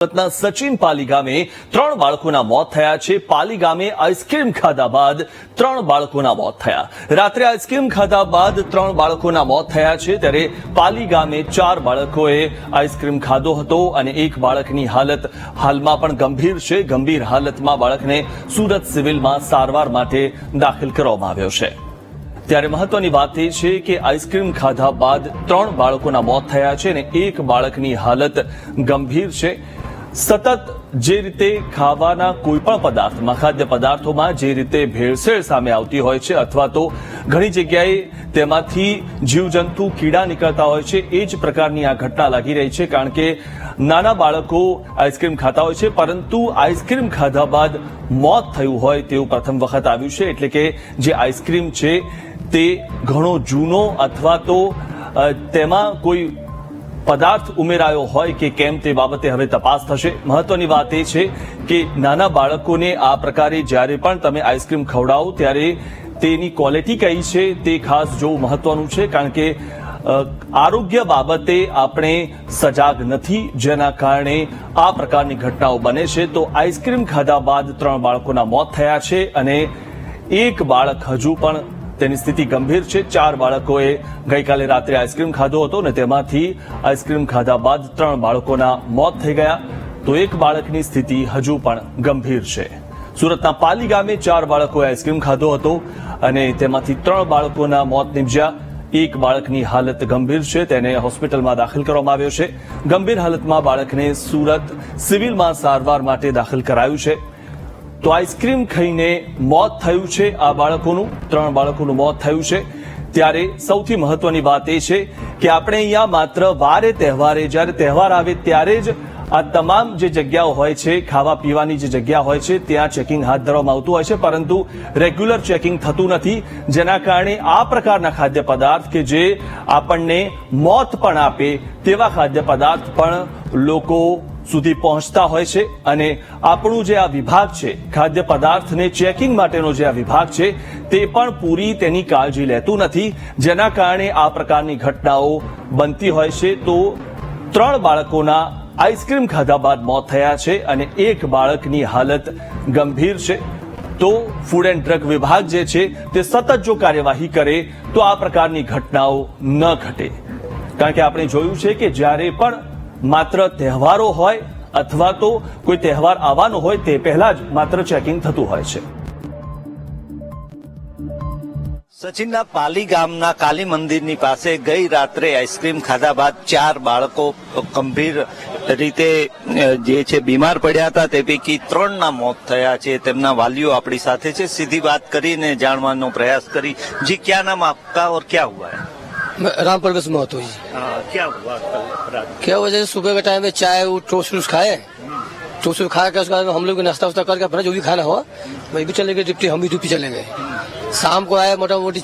સુરતના સચિન પાલી ગામે 3 બાળકોના મોત થયા છે। પાલી ગામે આઈસ્ક્રીમ ખાધા બાદ 3 બાળકોના મોત થયા। રાત્રે આઈસ્ક્રીમ ખાધા બાદ 3 બાળકોના મોત થયા છે, ત્યારે પાલી ગામે 4 બાળકોએ આઈસ્ક્રીમ ખાધો હતો અને એક બાળકની હાલત હાલમાં પણ ગંભીર છે। ગંભીર હાલતમાં બાળકને સુરત સિવિલમાં સારવાર માટે દાખલ કરવામાં આવ્યો છે। ત્યારે મહત્વની વાત એ છે કે આઈસ્ક્રીમ ખાધા બાદ 3 બાળકોના મોત થયા છે અને એક બાળકની હાલત ગંભીર છે। સતત જે રીતે ખાવાના કોઈ પણ પદાર્થમાં, ખાદ્ય પદાર્થોમાં જે રીતે ભેળસેળ સામે આવતી હોય છે અથવા તો ઘણી જગ્યાએ તેમાંથી જીવજંતુ કીડા નીકળતા હોય છે, એ જ પ્રકારની આ ઘટના લાગી રહી છે। કારણ કે નાના બાળકો આઈસ્ક્રીમ ખાતા હોય છે, પરંતુ આઈસ્ક્રીમ ખાધા બાદ મોત થયું હોય તેવું પ્રથમ વખત આવ્યું છે। એટલે કે જે આઈસ્ક્રીમ છે તે ઘણો જૂનો અથવા તો તેમાં કોઈ પદાર્થ ઉમેરાયો હોય કે કેમ તે બાબતે હવે તપાસ થશે। મહત્વની વાત એ છે કે નાના બાળકોને આ પ્રકારે જ્યારે પણ તમે આઈસ્ક્રીમ ખવડાવો ત્યારે તેની ક્વોલિટી કઈ છે તે ખાસ જોવું મહત્વનું છે, કારણ કે આરોગ્ય બાબતે આપણે સજાગ નથી, જેના કારણે આ પ્રકારની ઘટનાઓ બને છે। તો આઈસ્ક્રીમ ખાધા બાદ 3 બાળકોના મોત થયા છે અને એક બાળક હજુ પણ તેની સ્થિતિ ગંભીર છે। 4 બાળકોએ ગઈકાલે રાત્રે આઈસ્ક્રીમ ખાધો હતો અને તેમાંથી આઈસ્ક્રીમ ખાધા બાદ 3 બાળકોના મોત થઈ ગયા, તો એક બાળકની સ્થિતિ હજુ પણ ગંભીર છે। સુરતના પાલી ગામે 4 બાળકોએ આઈસ્ક્રીમ ખાધો હતો અને તેમાંથી 3 બાળકોના મોત નિપજ્યા। એક બાળકની હાલત ગંભીર છે, તેને હોસ્પિટલમાં દાખલ કરવામાં આવ્યો છે। ગંભીર હાલતમાં બાળકને સુરત સિવિલમાં સારવાર માટે દાખલ કરાયું છે। તો આઈસ્ક્રીમ ખાઈને મોત થયું છે આ બાળકોનું, 3 બાળકોનું મોત થયું છે। ત્યારે સૌથી મહત્વની વાત એ છે કે આપણે અહીંયા માત્ર વારે તહેવારે, જ્યારે તહેવાર આવે ત્યારે જ આ તમામ જે જગ્યાઓ હોય છે, ખાવા પીવાની જે જગ્યા હોય છે, ત્યાં ચેકિંગ હાથ ધરવામાં આવતું હોય છે, પરંતુ રેગ્યુલર ચેકિંગ થતું નથી, જેના કારણે આ પ્રકારના ખાદ્ય પદાર્થ કે જે આપણને મોત પણ આપે તેવા ખાદ્ય પદાર્થ પણ લોકો સુધી પહોંચતા હોય છે। અને આપણું જે આ વિભાગ છે, ખાદ્ય પદાર્થને ચેકિંગ માટેનો જે આ વિભાગ છે, તે પણ પૂરી તેની કાળજી લેતું નથી, જેના કારણે આ પ્રકારની ઘટનાઓ બનતી હોય છે। તો 3 બાળકોના આઈસ્ક્રીમ ખાધા બાદ મોત થયા છે અને એક બાળકની હાલત ગંભીર છે। તો ફૂડ એન્ડ ડ્રગ વિભાગ જે છે તે સતત જો કાર્યવાહી કરે તો આ પ્રકારની ઘટનાઓ ન ઘટે, કારણ કે આપણે જોયું છે કે જ્યારે પણ માત્ર તહેવારો હોય અથવા તો કોઈ તહેવાર આવવાનો હોય તે પહેલા જ માત્ર ચેકિંગ થતું હોય છે। સચિનના પાલી ગામના કાલી મંદિરની પાસે ગઈ રાત્રે આઈસ્ક્રીમ ખાધા બાદ 4 બાળકો ગંભીર રીતે જે છે બીમાર પડ્યા હતા, તે પૈકી 3ના મોત થયા છે। તેમના વાલીઓ આપણી સાથે છે, સીધી વાત કરીને જાણવાનો प्रयास करी। जी, क्या नाम आपका और क्या हुआ है? राम प्रवेश महतो जी। क्या हुआ कल रात? क्या वजह सुबह के टाइम में चाय टोस्ट खाए, टोस्ट खा के उसके बाद हम लोग नाश्ता वास्ता करके अपना जो भी खाना हुआ वही भी चले गए डिप्टी, हम भी ड्यूटी चले गए। शाम को आए मोटा मोटी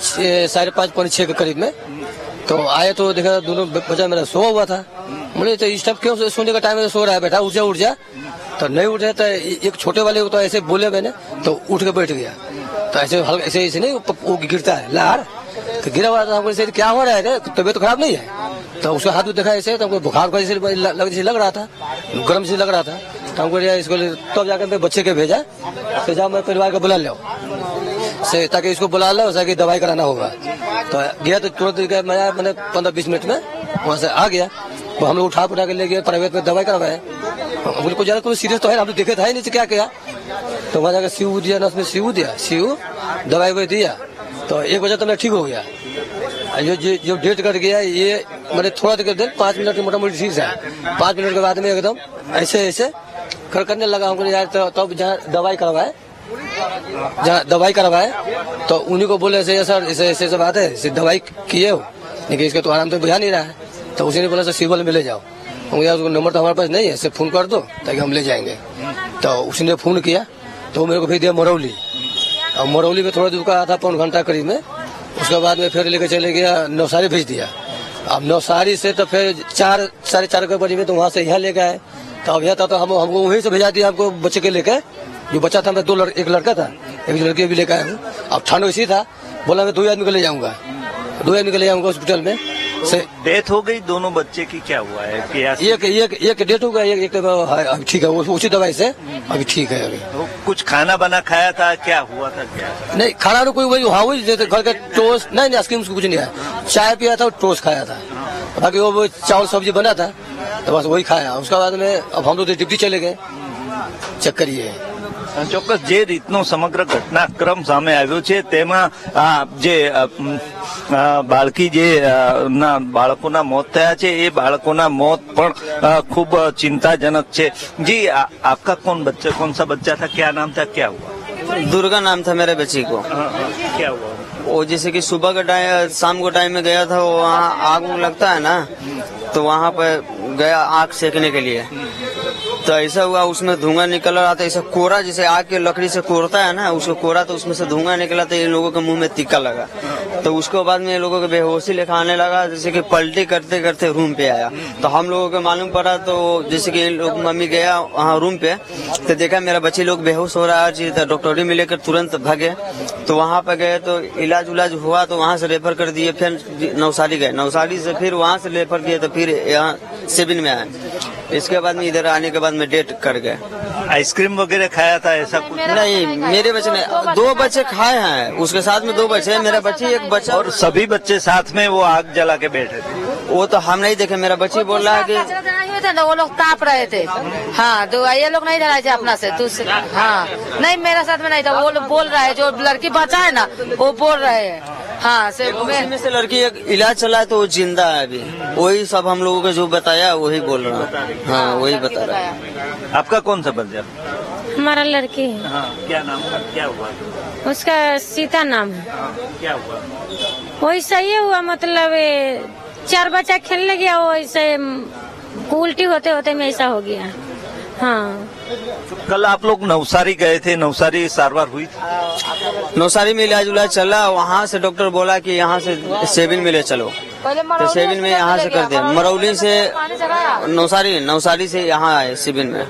5:30 पौने 6 के करीब में। तो आए तो देखा दोनों बच्चा मेरा सो हुआ था। बोले तो इस टाइम क्यों सोने का टाइम में सो रहा है बेटा, उठ जा। तो नहीं उठे तो एक छोटे वाले को तो ऐसे बोले मैंने, तो उठ के बैठ गया। तो ऐसे हल्का ऐसे नहीं वो गिरता है लहर, तो गिरा हुआ था। हमको क्या हो रहा है, तबीयत तो खराब नहीं है? तो उसका हाथ देखा ऐसे, तो हमको बुखार का जैसे लग रहा था, गर्म से लग रहा था। तो हमको इसको तब जाकर मैं बच्चे के भेजा, तो जाओ मैं परिवार को बुला लो से, ताकि इसको बुला लो ताकि दवाई कराना होगा। तो गया तो तुरंत मैंने 15-20 मिनट में वहाँ से आ गया। तो हम लोग उठा के ले गए प्राइवेट में, दवाई करवाए। उनको ज्यादा कोई सीरियस तो है, हम लोग देखे था ही नहीं क्या किया। तो वहाँ जाकर सीयू दिया ना, उसमें सीयू दिया, सीयू दवाई वही दिया, तो 1 बजे तो मैं ठीक हो गया। जो डेट कट गया ये मैंने थोड़ा देर 5 मिनट की मोटा मोटी चीज है। 5 मिनट के बाद में एकदम ऐसे ऐसे करने लगा हमको यार। तब जहाँ दवाई करवाए तो उन्हीं को बोले ऐसे सर ऐसे बात है, ऐसे दवाई किए हो लेकिन इसका तो आराम तो बुझा नहीं रहा है। तो उसी ने बोला सर सिविल में ले जाओ। यार उसको नंबर तो हमारे पास नहीं है, इससे फोन कर दो ताकि हम ले जाएंगे। तो उसने फोन किया तो मेरे को भेज दिया मरौली, और मरौली में थोड़ा दूर का था, 1.25 घंटा करीब में। उसके बाद में फिर लेकर चले गया नवसारी भेज दिया। अब नवसारी से तो फिर 4-4:30 के बजे में तो वहाँ से यहाँ ले गए। तो अब यहाँ था तो हमको वहीं से भेजा दिया, हमको बच्चे के लेकर। जो बच्चा था मैं एक लड़का था, एक लड़की भी लेकर आया हूँ। अब ठंड इसी था, बोला मैं 2 आदमी को ले जाऊंगा, 2 आदमी को ले जाऊंगा हॉस्पिटल में। डेथ हो गई दोनों बच्चे की, क्या हुआ है? एक डेट हो गया, एक अभी ठीक है, वो उसी दवाई से अभी ठीक है अभी। तो कुछ खाना बना खाया था, क्या हुआ था क्या? नहीं खाना तो कोई वही, हाँ वही जैसे घर का टोस्ट, नहीं आइसक्रीम कुछ नहीं है, चाय पिया था और टोस्ट खाया था, बाकी वो चावल सब्जी बना था तो बस वही खाया। उसके बाद में अब हम लोग ड्यूटी चले गए। चक्कर ये है। ચોક્કસ જે રીતનો સમગ્ર ઘટનાક્રમ સામે આવ્યો છે તેમાં જે બાળકી જે ના બાળકોના મોત થયા છે એ બાળકોના મોત પણ ખૂબ चिंताजनक છે। जी आपका कौन सा बच्चा था, क्या नाम था, क्या हुआ? दुर्गा नाम था मेरे बच्ची को। क्या हुआ? वो जैसे कि सुबह का टाइम, शाम को टाइम में गया था, वो वहाँ आग लगता है ना, तो वहाँ पर गया आग सेकने के लिए, तो ऐसा हुआ उसमें धुआं निकल रहा था, ऐसा कोरा जैसे आग के लकड़ी से कोरता है ना, उसको कोरा तो उसमें से धुआं निकला, तो इन लोगों के मुंह में तीखा लगा, तो उसके बाद में इन लोगों को बेहोशी लेखा आने लगा, जैसे कि पलटी करते करते रूम पे आया। तो हम लोगों को मालूम पड़ा, तो जैसे कि इन लोग मम्मी गया वहाँ रूम पे, तो देखा मेरा बच्ची लोग बेहोश हो रहा है, डॉक्टरी में लेकर तुरंत भागे। तो वहाँ पे गए तो इलाज उलाज हुआ, तो वहाँ से रेफर कर दिए, फिर नवसारी गए, नवसारी से फिर वहाँ से रेफर किए, तो फिर यहाँ सिविल में आए। इसके बाद में इधर आने के बाद में डेट कर गए। आइसक्रीम वगैरह खाया था ऐसा कुछ? नहीं, मेरे बच्चे ने 2 बच्चे खाए हैं, उसके साथ में 2 बच्चे हैं, मेरा बच्ची एक बच्चा। और सभी बच्चे साथ में वो आग जला के बैठे थे? वो तो हम नहीं देखे, मेरा बच्ची बोल रहा है कि वो लोग ताप रहे थे। हाँ, तो ये लोग नहीं डरा थे अपना से दूसरे। हाँ, नहीं मेरे साथ में नहीं था, वो लोग बोल रहा है, जो लड़की बचा है ना वो बोल रहे हैं। हाँ, उसी में से लड़की एक इलाज चला है, तो वो जिंदा है अभी। वही सब हम लोगों को जो बताया वही बोल रहा है। हाँ, वही बता रहा है। आपका कौन सा बच्चा? हमारा लड़की है। हाँ, क्या नाम था, क्या हुआ? उसका सीता नाम है। क्या हुआ? वही सही हुआ, मतलब 4 बच्चा खेलने गया, वो ऐसे उल्टी होते होते में ऐसा हो गया। हाँ, कल आप लोग नवसारी गए थे, नवसारी सारवार हुई थी? नौसारी में इलाज उलाज चला, वहाँ से डॉक्टर बोला कि यहाँ से सिविल में ले चलो, तो सिविल में यहाँ से कर दिया। मरौली से नौसारी से यहाँ आए सिविल में,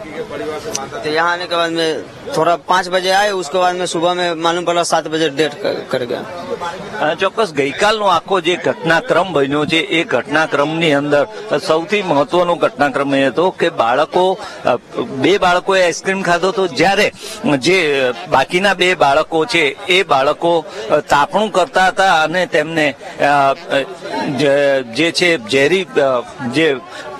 तो यहाँ आने के बाद में थोड़ा 5 बजे आए, उसके बाद में सुबह में मालूम पड़ा 7 बजे डेट कर गया। ચોક્કસ ગઈકાલનો આખો જે ઘટનાક્રમ બન્યો છે એ ઘટનાક્રમની અંદર સૌથી મહત્વનો ઘટનાક્રમ એ હતો કે બે બાળકોએ આઈસ્ક્રીમ ખાધો હતો, જ્યારે જે બાકીના 2 બાળકો છે એ બાળકો તાપણું કરતા હતા અને તેમને જે છે ઝેરી જે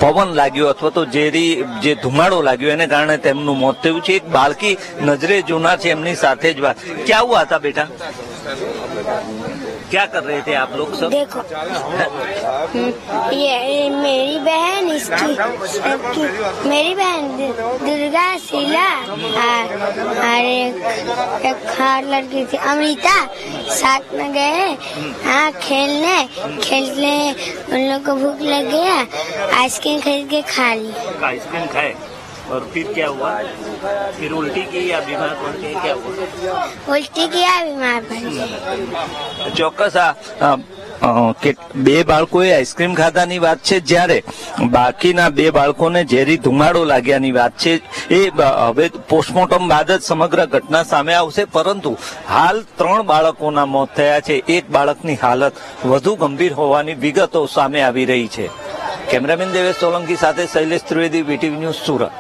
પવન લાગ્યો અથવા તો ઝેરી જે ધુમાડો લાગ્યો એને કારણે તેમનું મોત થયું છે। એક બાળકી નજરે જોનાર છે, એમની સાથે જ વાત। क्या हुआ था बेटा, क्या कर रहे थे आप लोग सब? देखो ये मेरी बहन, इसकी मेरी बहन दुर्गा, शीला और एक और लड़की थी अमृता, साथ में गए हाँ खेलने उन लोग को भूख लग गया, आइसक्रीम खरीद के खा ली। आइसक्रीम खाए और फिर क्या हुआ? फिर उल्टी की या बीमार पड़ गए, क्या हुआ? उल्टी किया, बीमार पड़ गए। ચોક્કસ કે 2 બાળકોએ આઈસ્ક્રીમ ખાધાની વાત છે, જ્યારે બાકીના 2 બાળકોને ઝેરી ધુમાડો લાગ્યાની વાત છે। એ હવે પોસ્ટમોર્ટમ બાદ જ સમગ્ર ઘટના સામે આવશે, પરંતુ હાલ 3 બાળકોના મોત થયા છે। એક બાળકની હાલત વધુ ગંભીર હોવાની વિગતો સામે આવી રહી છે। કેમેરામેન દેવેશ સોલંકી સાથે શૈલેષ ત્રિવેદી, વીટીવી ન્યૂઝ, સુરત।